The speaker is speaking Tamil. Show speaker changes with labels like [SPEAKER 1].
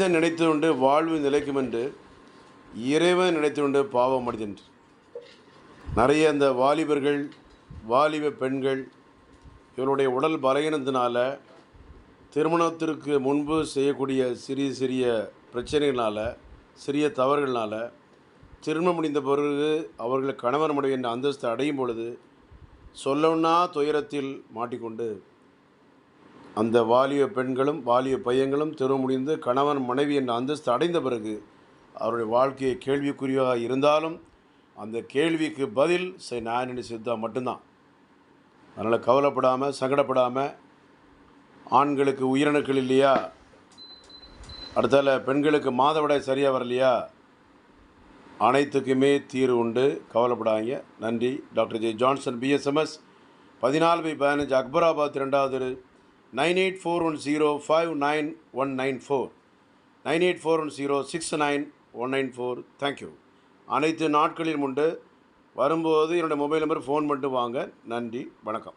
[SPEAKER 1] மனிதன் நினைத்து கொண்டு வாழ்வு நிலைக்கும் என்று இறைவன் நினைத்து கொண்டு பாவம் மனிதன்று. நிறைய அந்த வாலிபர்கள், வாலிப பெண்கள் இவருடைய உடல் பலகீனத்தினால திருமணத்திற்கு முன்பு செய்யக்கூடிய சிறிய சிறிய பிரச்சனைகளால், சிறிய தவறுகளால் திருமணம் முடிந்த பிறகு அவர்கள் கணவன் மனைவி என்ற அந்தஸ்து அடையும் பொழுது சொல்லவுன்னா துயரத்தில் மாட்டிக்கொண்டு அந்த வாலிப பெண்களும் வாலிப பையன்களும் திருமணம் முடிந்து கணவன் மனைவி என்ற அந்தஸ்து அடைந்த பிறகு அவருடைய வாழ்க்கையை கேள்விக்குறியாக இருந்தாலும் அந்த கேள்விக்கு பதில் நாயனடி சித்தா மட்டும்தான். அதனால் கவலைப்படாமல், சங்கடப்படாமல், ஆண்களுக்கு உயிரணுக்கள் இல்லையா, அடுத்தால பெண்களுக்கு மாதவிடாய் சரியாக வரலையா, அனைத்துக்குமே தீர்வு உண்டு, கவலைப்படாங்க. நன்றி. Doctor J Johnson, BSMS 14/15 Akbarabad 2வது 9841059194 9841069194. தேங்க்யூ. அனைத்து நாட்களிலும் உண்டு. வரும்போது என்னோடய மொபைல் நம்பர் ஃபோன் பண்ணிட்டு வாங்க. நன்றி, வணக்கம்.